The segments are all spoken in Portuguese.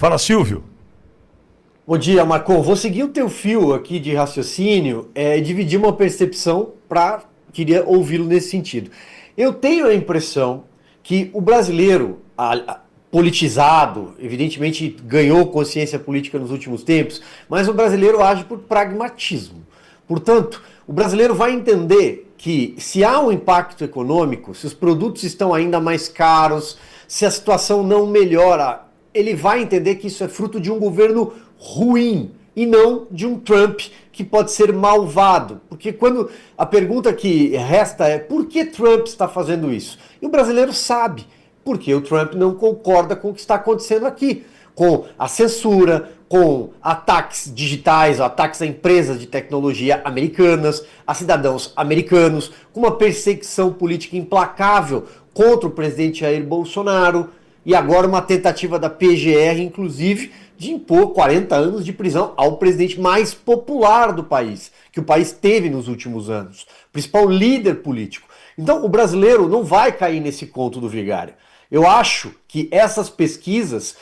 Fala, Silvio. Bom dia, Marcon. Vou seguir o teu fio aqui de raciocínio e dividir uma percepção para queria ouvi-lo nesse sentido. Eu tenho a impressão que o brasileiro politizado, evidentemente ganhou consciência política nos últimos tempos, mas o brasileiro age por pragmatismo. Portanto, o brasileiro vai entender que se há um impacto econômico, se os produtos estão ainda mais caros, se a situação não melhora, ele vai entender que isso é fruto de um governo ruim e não de um Trump que pode ser malvado. Porque quando a pergunta que resta é por que Trump está fazendo isso? E o brasileiro sabe, porque o Trump não concorda com o que está acontecendo aqui, com a censura, com ataques digitais, ataques a empresas de tecnologia americanas, a cidadãos americanos, com uma perseguição política implacável contra o presidente Jair Bolsonaro, e agora uma tentativa da PGR, inclusive, de impor 40 anos de prisão ao presidente mais popular do país, que o país teve nos últimos anos, principal líder político. Então o brasileiro não vai cair nesse conto do vigário. Eu acho que essas pesquisas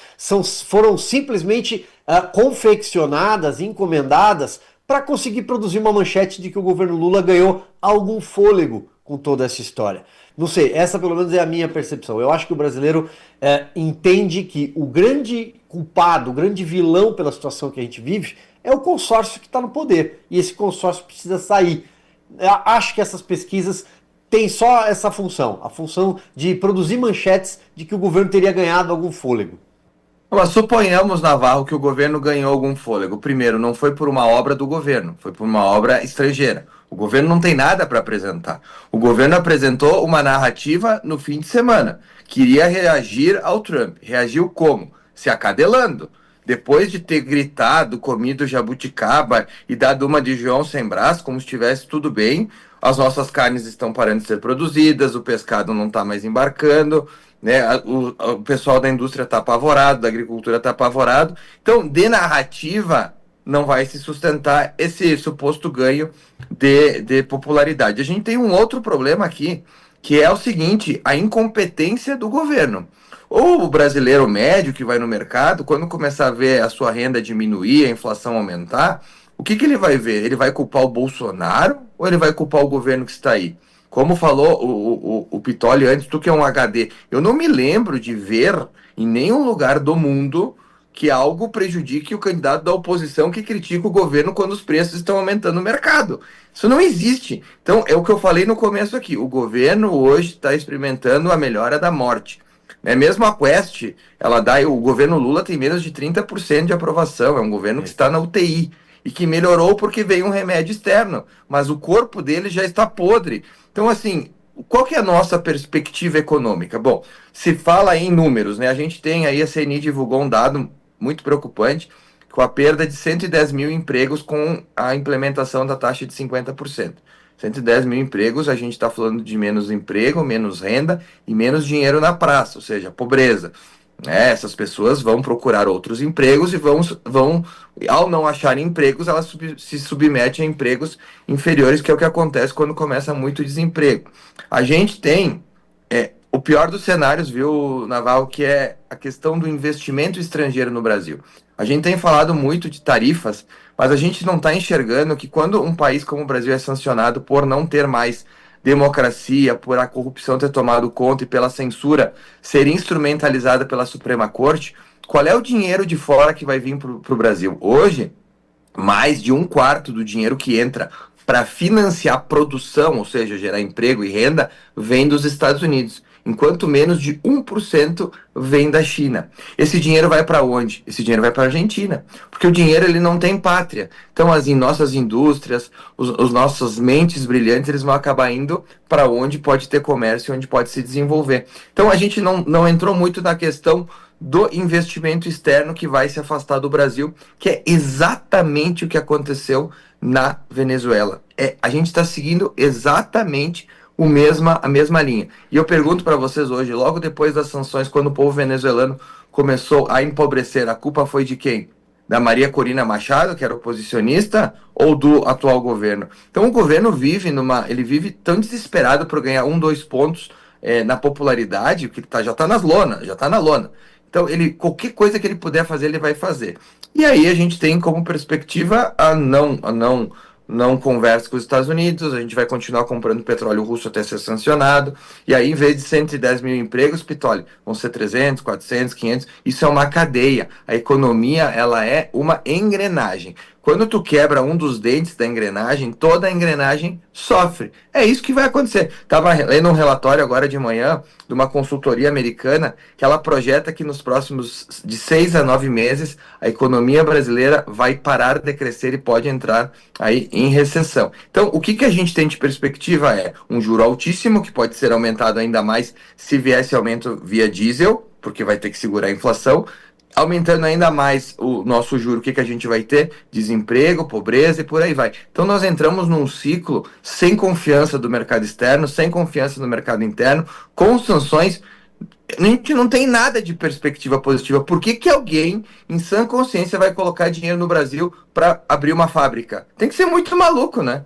foram simplesmente confeccionadas, encomendadas, para conseguir produzir uma manchete de que o governo Lula ganhou algum fôlego com toda essa história. Não sei, essa pelo menos é a minha percepção. Eu acho que o brasileiro entende que o grande culpado, o grande vilão pela situação que a gente vive é o consórcio que está no poder. E esse consórcio precisa sair. Eu acho que essas pesquisas têm só essa função, a função de produzir manchetes de que o governo teria ganhado algum fôlego. Mas suponhamos, Navarro, que o governo ganhou algum fôlego. Primeiro, não foi por uma obra do governo, foi por uma obra estrangeira. O governo não tem nada para apresentar. O governo apresentou uma narrativa no fim de semana. Queria reagir ao Trump. Reagiu como? Se acadelando. Depois de ter gritado, comido jabuticaba e dado uma de João sem braço, como se estivesse tudo bem, as nossas carnes estão parando de ser produzidas, o pescado não está mais embarcando, né? O pessoal da indústria está apavorado, da agricultura está apavorado. Então, de narrativa, não vai se sustentar esse suposto ganho de popularidade. A gente tem um outro problema aqui, que é o seguinte, a incompetência do governo. Ou o brasileiro médio que vai no mercado, quando começar a ver a sua renda diminuir, a inflação aumentar, o que ele vai ver? Ele vai culpar o Bolsonaro ou ele vai culpar o governo que está aí? Como falou o Pitoli antes, tu que é um HD, eu não me lembro de ver em nenhum lugar do mundo que algo prejudique o candidato da oposição que critica o governo quando os preços estão aumentando no mercado. Isso não existe. Então, é o que eu falei no começo aqui. O governo hoje está experimentando a melhora da morte. Mesmo a Quest, o governo Lula tem menos de 30% de aprovação. É um governo que está na UTI e que melhorou porque veio um remédio externo. Mas o corpo dele já está podre. Então, assim, qual que é a nossa perspectiva econômica? Bom, se fala em números, né? A gente tem aí, a CNI divulgou um dado muito preocupante, com a perda de 110 mil empregos com a implementação da taxa de 50%. 110 mil empregos, a gente está falando de menos emprego, menos renda e menos dinheiro na praça, ou seja, pobreza. Essas pessoas vão procurar outros empregos e vão ao não acharem empregos, elas se submetem a empregos inferiores, que é o que acontece quando começa muito desemprego. A gente tem o pior dos cenários, viu, Naval, que é a questão do investimento estrangeiro no Brasil. A gente tem falado muito de tarifas, mas a gente não está enxergando que quando um país como o Brasil é sancionado por não ter mais democracia, por a corrupção ter tomado conta e pela censura ser instrumentalizada pela Suprema Corte, qual é o dinheiro de fora que vai vir para o Brasil? Hoje, mais de um quarto do dinheiro que entra para financiar produção, ou seja, gerar emprego e renda, vem dos Estados Unidos, enquanto menos de 1% vem da China. Esse dinheiro vai para onde? Esse dinheiro vai para a Argentina, porque o dinheiro ele não tem pátria. Então as nossas indústrias, os nossos mentes brilhantes, eles vão acabar indo para onde pode ter comércio, onde pode se desenvolver. Então a gente não entrou muito na questão do investimento externo que vai se afastar do Brasil, que é exatamente o que aconteceu na Venezuela. A gente está seguindo exatamente a mesma linha. E eu pergunto para vocês hoje, logo depois das sanções, quando o povo venezuelano começou a empobrecer, a culpa foi de quem? Da Maria Corina Machado, que era oposicionista, ou do atual governo? Então o governo ele vive tão desesperado por ganhar 1, 2 pontos na popularidade, que já está na lona. Então, qualquer coisa que ele puder fazer, ele vai fazer. E aí a gente tem como perspectiva não conversa com os Estados Unidos, a gente vai continuar comprando petróleo russo até ser sancionado, e aí em vez de 110 mil empregos, Pitoli, vão ser 300, 400, 500, isso é uma cadeia. A economia, ela é uma engrenagem. Quando tu quebra um dos dentes da engrenagem, toda a engrenagem sofre. É isso que vai acontecer. Estava lendo um relatório agora de manhã de uma consultoria americana que ela projeta que nos próximos de 6 a 9 meses a economia brasileira vai parar de crescer e pode entrar aí em recessão. Então, o que a gente tem de perspectiva é um juro altíssimo, que pode ser aumentado ainda mais se viesse aumento via diesel, porque vai ter que segurar a inflação. Aumentando ainda mais o nosso juro, o que a gente vai ter? Desemprego, pobreza e por aí vai. Então nós entramos num ciclo sem confiança do mercado externo, sem confiança no mercado interno, com sanções. A gente não tem nada de perspectiva positiva. Por que alguém, em sã consciência, vai colocar dinheiro no Brasil para abrir uma fábrica? Tem que ser muito maluco, né?